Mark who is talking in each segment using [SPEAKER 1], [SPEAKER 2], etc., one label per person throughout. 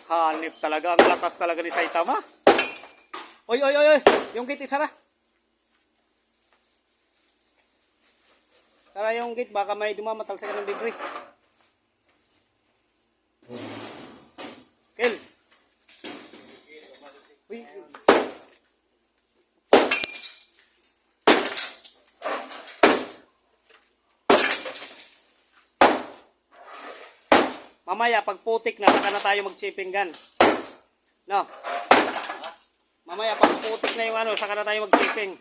[SPEAKER 1] Hanip talaga. Ang lakas talaga ni Saitama. Oy, oy, oy, oy. Yung gate, isara. Sara yung gate. Baka may dumamatal sa kanang debris. Kel. Uy. Mamaya, pag putik na, saka na tayo mag-chipping gun. No? Mamaya, pag putik na yung ano, saka na tayo mag-chipping.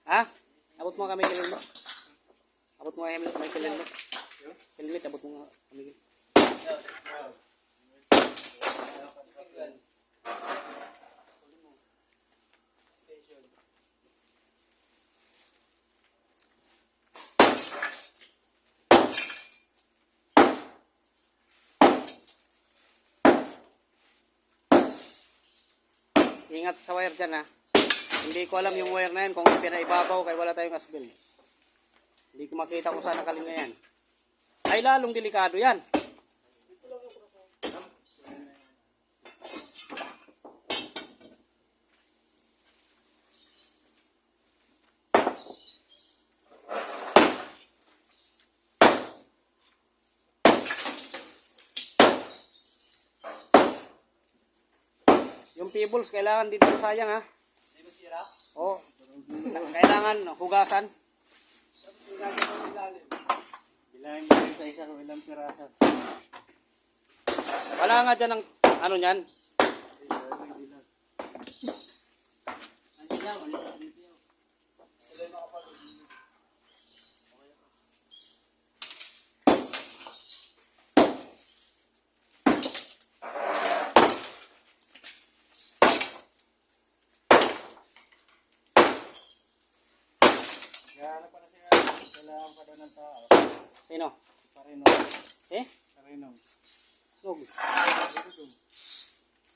[SPEAKER 1] Ha? Abot mo kami kilin mo. Abot mo kami kilin mo. Helmet, abot mo kami kilin. Ingat sa wire dyan ha. Hindi ko alam yung wire na yan kung pinaibabaw kaya wala tayong asbil. Hindi ko makita kung saan nakalim na yan. Ay lalong delikado yan. Yung pebbles, kailangan dito sayang ha. Hindi ba sira? Oo. Kailangan hugasan. Bilangin mo rin sa isa kung ilang piraso. Wala nga dyan ang ano nyan.
[SPEAKER 2] Gaano pa na siya, kailangan pa daw ng tao.
[SPEAKER 1] Sino?
[SPEAKER 2] Parinom.
[SPEAKER 1] Eh?
[SPEAKER 2] Parinom.
[SPEAKER 1] Log.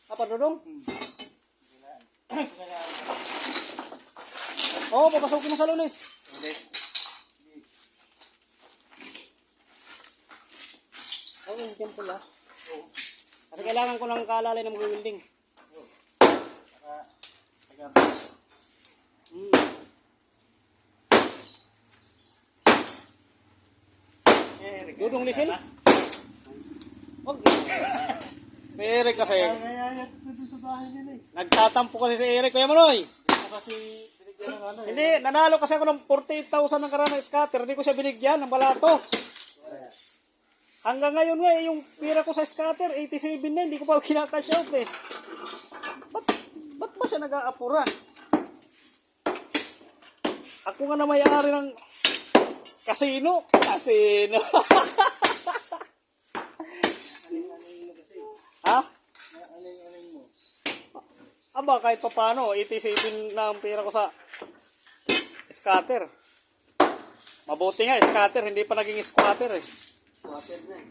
[SPEAKER 1] Apa dudong? Oo, papasukin mo sa Lunes.
[SPEAKER 2] Hindi.
[SPEAKER 1] Oo, yung temple ha. Kasi kailangan ko ng kaalalay ng mag-wielding.
[SPEAKER 2] Saka,
[SPEAKER 1] Dudong lisil? Wag. Si Eric kasi. Nagtatampo kasi si Eric. Kuya Manoy. Hindi, nanalo kasi ako ng 48,000 ng karana scatter. Hindi ko siya binigyan ng balato. Hanggang ngayon nga, yung pira ko sa scatter, 87 na. Hindi ko pa kinakash out eh. Ba't ba siya nag-aapura? Ako nga na may-ari ng casino. Casino. Ha? Aba, kahit pa paano, 87 na ang pera ko sa scatter. Mabuti nga, scatter, hindi pa naging squatter eh.
[SPEAKER 2] squatter na eh.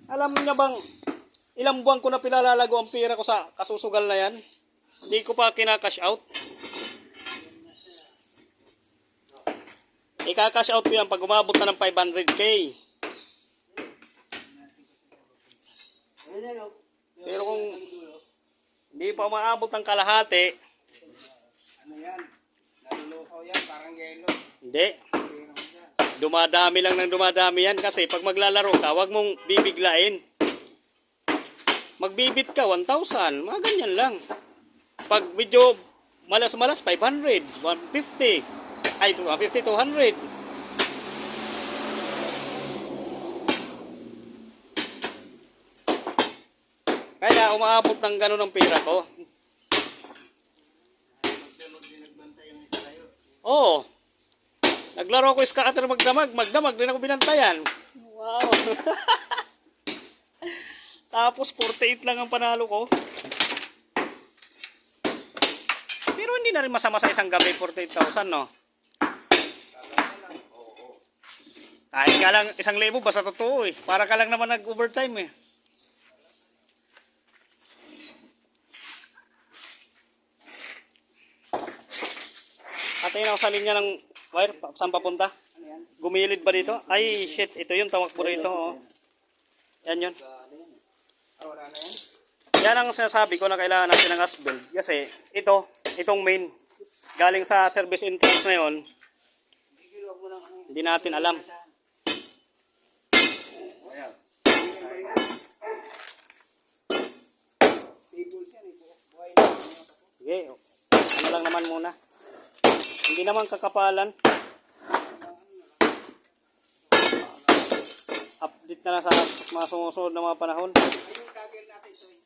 [SPEAKER 1] Alam niya bang, ilang buwan ko na pinalalago ang pera ko sa kasusugal na yan? Hindi ko pa kinakash out. Ika-cash out ko yan pag umabot na ng 500k. Pero kung hindi pa umaabot ng kalahati,
[SPEAKER 2] Ano yan? Nalulukaw yan, parang yelo.
[SPEAKER 1] hindi. Dumadami lang ng dumadami yan kasi pag maglalaro ka, wag mong bibiglain. Magbibit ka, 1,000. Mga ganyan lang. Pag medyo malas-malas, 500, 150. Ay, 150, 200. Kaya umaabot ng gano'n ang pera ko. Oo. Naglaro ko scatter magdamag din ako binantayan. Wow. Tapos 48 lang ang panalo ko. Pero hindi na rin masama sa isang gabi 48,000, no? Kahit ka lang 1,000 basta totoo eh. Para ka lang naman nag-overtime eh. Patingin ako sa linya ng wire. Saan papunta?
[SPEAKER 2] Ano yan?
[SPEAKER 1] Gumilid ba dito? Ay, shit. Ito yun. Tamakbo rito. Oh. Yan yun.
[SPEAKER 2] Ah, wala na yan?
[SPEAKER 1] Yan ang sinasabi ko na kailangan natin ng asbel. Kasi itong main, galing sa service entrance na yun, hindi natin alam.
[SPEAKER 2] Ayan. Tables yan eh. Buhay na.
[SPEAKER 1] Sige, ano lang naman muna. Hindi naman kakapalan. Update na lang sa mga sumusunod na mga panahon.
[SPEAKER 2] Ay, yung dagger natin ito eh.